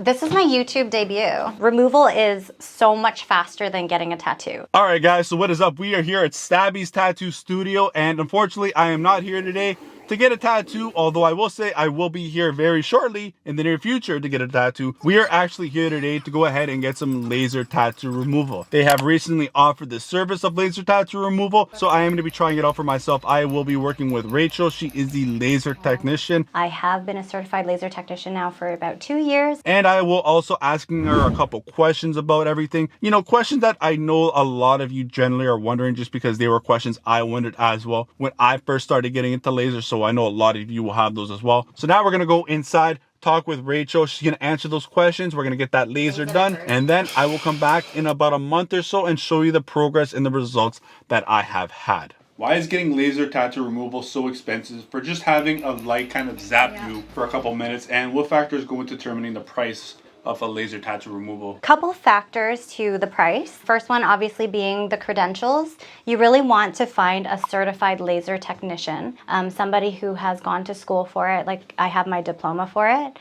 This is my YouTube debut. Removal is so much faster than getting a tattoo. All right, guys, so what is up? We are here at Stabby's Tattoo Studio, and unfortunately, I am not here today to get a tattoo, although I will say I will be here very shortly in the near future to get a tattoo. We are actually here today to go ahead and get some laser tattoo removal. They have recently offered the service of laser tattoo removal, so I am going to be trying it out for myself. I will be working with Rachel. She is the laser technician. I have been a certified laser technician now for about 2 years. And I will also asking her a couple questions about everything. You know, questions that I know a lot of you generally are wondering, just because they were questions I wondered as well when I first started getting into laser. So I know a lot of you will have those as well. So now we're going to go inside, talk with Rachel. She's going to answer those questions. We're going to get that laser done. And then I will come back in about a month or so and show you the progress and the results that I have had. Why is getting laser tattoo removal so expensive for just having a light kind of zap you for a couple minutes? And what factors go into determining the price of a laser tattoo removal? Couple factors to the price. First one obviously being the credentials. You really want to find a certified laser technician, somebody who has gone to school for it. Like I have my diploma for it.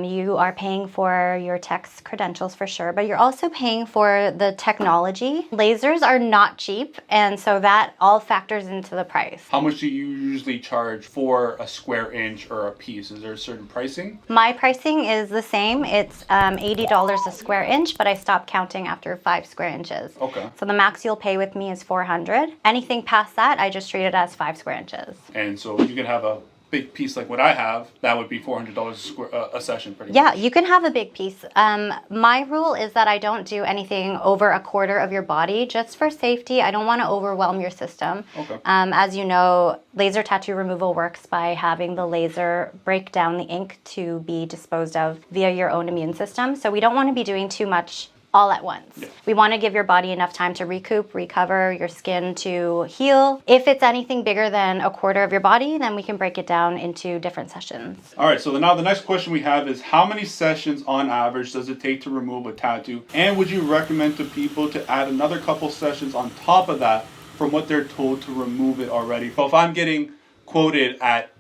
You are paying for your tech's credentials for sure, but you're also paying for the technology. Lasers are not cheap, and so that all factors into the price. How much do you usually charge for a square inch or a piece? Is there a certain pricing? My pricing is the same. It's $80 a square inch, but I stop counting after 5 square inches. Okay. So the max you'll pay with me is $400. Anything past that, I just treat it as 5 square inches. And so you can have a big piece like what I have, that would be $400 a session pretty much. Yeah, you can have a big piece. My rule is that I don't do anything over a quarter of your body, just for safety. I don't want to overwhelm your system. Okay. As you know, laser tattoo removal works by having the laser break down the ink to be disposed of via your own immune system. So we don't want to be doing too much all at once. Yeah. We want to give your body enough time to recoup, recover, your skin to heal. If it's anything bigger than a quarter of your body, then we can break it down into different sessions. All right, so now the next question we have is, how many sessions on average does it take to remove a tattoo? And would you recommend to people to add another couple sessions on top of that from what they're told to remove it already? So if I'm getting quoted at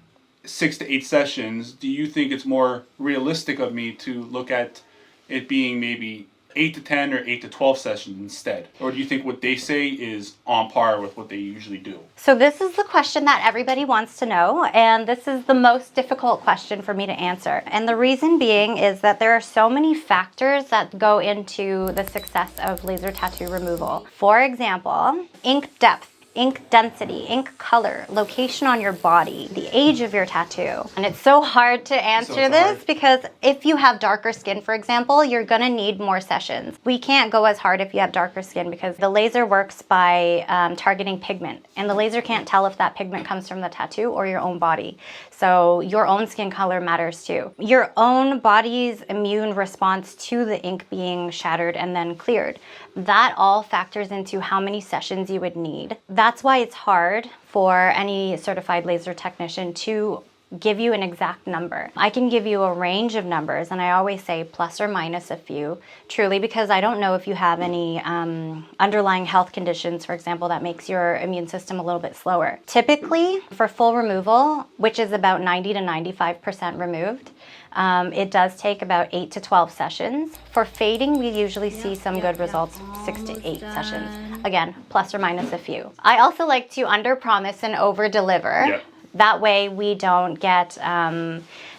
6 to 8 sessions, do you think it's more realistic of me to look at it being maybe 8 to 10 or 8 to 12 sessions instead? Or do you think what they say is on par with what they usually do? So this is the question that everybody wants to know, and this is the most difficult question for me to answer. And the reason being is that there are so many factors that go into the success of laser tattoo removal. For example, ink depth, ink density, ink color, location on your body, the age of your tattoo. And it's so hard to answer this because if you have darker skin, for example, you're gonna need more sessions. We can't go as hard if you have darker skin because the laser works by targeting pigment, and the laser can't tell if that pigment comes from the tattoo or your own body. So your own skin color matters too. Your own body's immune response to the ink being shattered and then cleared. That all factors into how many sessions you would need. That's why it's hard for any certified laser technician to give you an exact number. I can give you a range of numbers, and I always say plus or minus a few, truly, because I don't know if you have any underlying health conditions, for example, that makes your immune system a little bit slower. Typically, for full removal, which is about 90 to 95% removed, it does take about 8 to 12 sessions. For fading, we usually see some good results, 6 to 8 sessions. Again, plus or minus a few. I also like to under-promise and over-deliver. Yeah. That way we don't get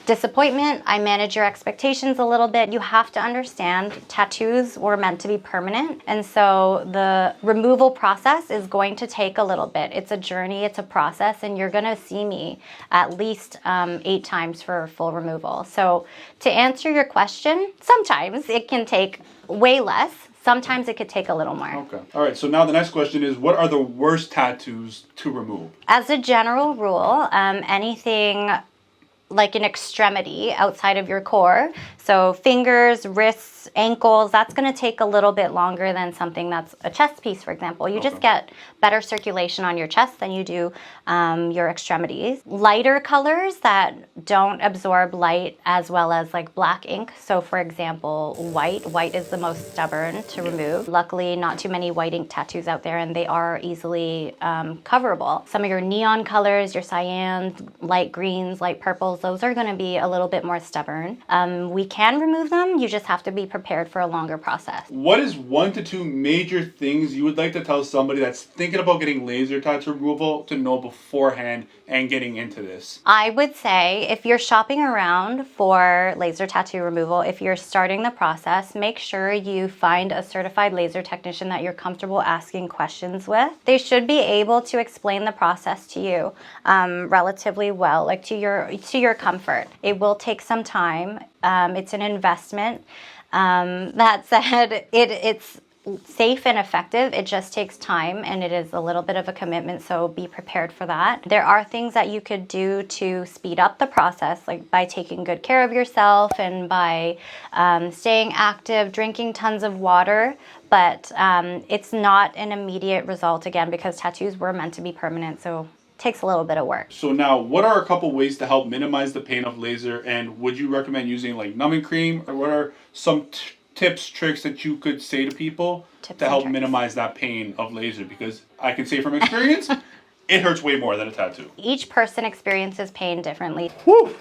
disappointment. I manage your expectations a little bit. You have to understand tattoos were meant to be permanent, and so the removal process is going to take a little bit. It's a journey, it's a process, and you're gonna see me at least 8 times for full removal. So to answer your question, sometimes it can take way less. Sometimes it could take a little more. Okay. All right, so now the next question is, what are the worst tattoos to remove? As a general rule, anything like an extremity outside of your core, so fingers, wrists, ankles, that's going to take a little bit longer than something that's a chest piece, for example. You just get better circulation on your chest than you do your extremities. Lighter colors that don't absorb light as well as like black ink. So for example, white is the most stubborn to remove. Luckily, not too many white ink tattoos out there, and they are easily coverable. Some of your neon colors, your cyans, light greens, light purples, muscles, those are going to be a little bit more stubborn. We can remove them. You just have to be prepared for a longer process. What is 1 to 2 major things you would like to tell somebody that's thinking about getting laser tattoo removal to know beforehand and getting into this? I would say if you're shopping around for laser tattoo removal, if you're starting the process, make sure you find a certified laser technician that you're comfortable asking questions with. They should be able to explain the process to you relatively well, like to your comfort. It will take some time. It's an investment. That said, it's safe and effective. It just takes time and it is a little bit of a commitment, so be prepared for that. There are things that you could do to speed up the process, like by taking good care of yourself and by staying active, drinking tons of water, but it's not an immediate result, again, because tattoos were meant to be permanent, so it takes a little bit of work. So now, what are a couple ways to help minimize the pain of laser, and would you recommend using like numbing cream, or what are some tips, tricks that you could say to people to help minimize that pain of laser? Because I can say from experience, it hurts way more than a tattoo. Each person experiences pain differently. Woo!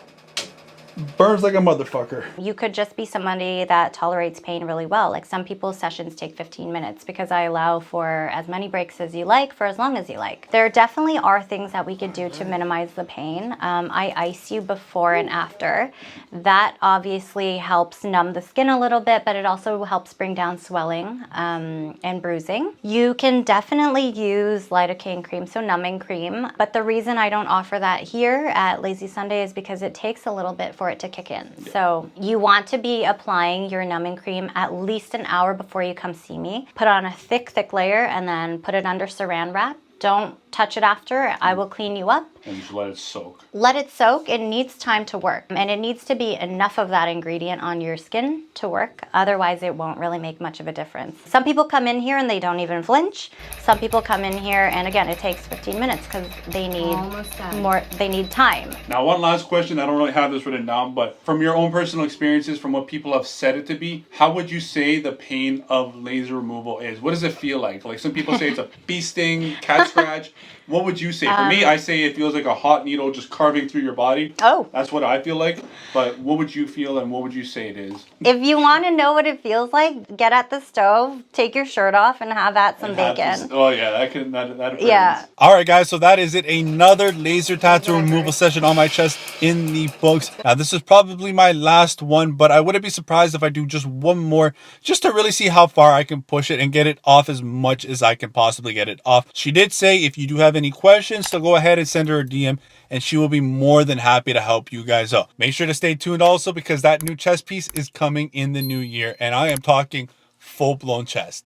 Burns like a motherfucker. You could just be somebody that tolerates pain really well. Like some people's sessions take 15 minutes because I allow for as many breaks as you like for as long as you like. There definitely are things that we could do to minimize the pain. I ice you before and after. That obviously helps numb the skin a little bit, but it also helps bring down swelling and bruising. You can definitely use lidocaine cream, so numbing cream, but the reason I don't offer that here at Lazy Sunday is because it takes a little bit for it to kick in. So you want to be applying your numbing cream at least an hour before you come see me. Put on a thick layer and then put it under saran wrap. Don't touch it after. I will clean you up. And just let it soak. Let it soak. It needs time to work. And it needs to be enough of that ingredient on your skin to work. Otherwise, it won't really make much of a difference. Some people come in here and they don't even flinch. Some people come in here and again, it takes 15 minutes because they need more, they need time. Now, one last question. I don't really have this written down, but from your own personal experiences, from what people have said it to be, how would you say the pain of laser removal is? What does it feel like? Like some people say it's a bee sting, cat scratch. What would you say? For me, I say it feels like a hot needle just carving through your body. Oh. That's what I feel like. But what would you feel and what would you say it is? If you want to know what it feels like, get at the stove, take your shirt off, and have at some bacon. Oh, yeah. That Yeah. All right, guys. So that is it. Another laser tattoo removal session on my chest in the books. Now, this is probably my last one, but I wouldn't be surprised if I do just one more just to really see how far I can push it and get it off as much as I can possibly get it off. She did say if you do have any questions, so go ahead and send her a DM and she will be more than happy to help you guys out. Make sure to stay tuned also because that new chest piece is coming in the new year and I am talking full-blown chest.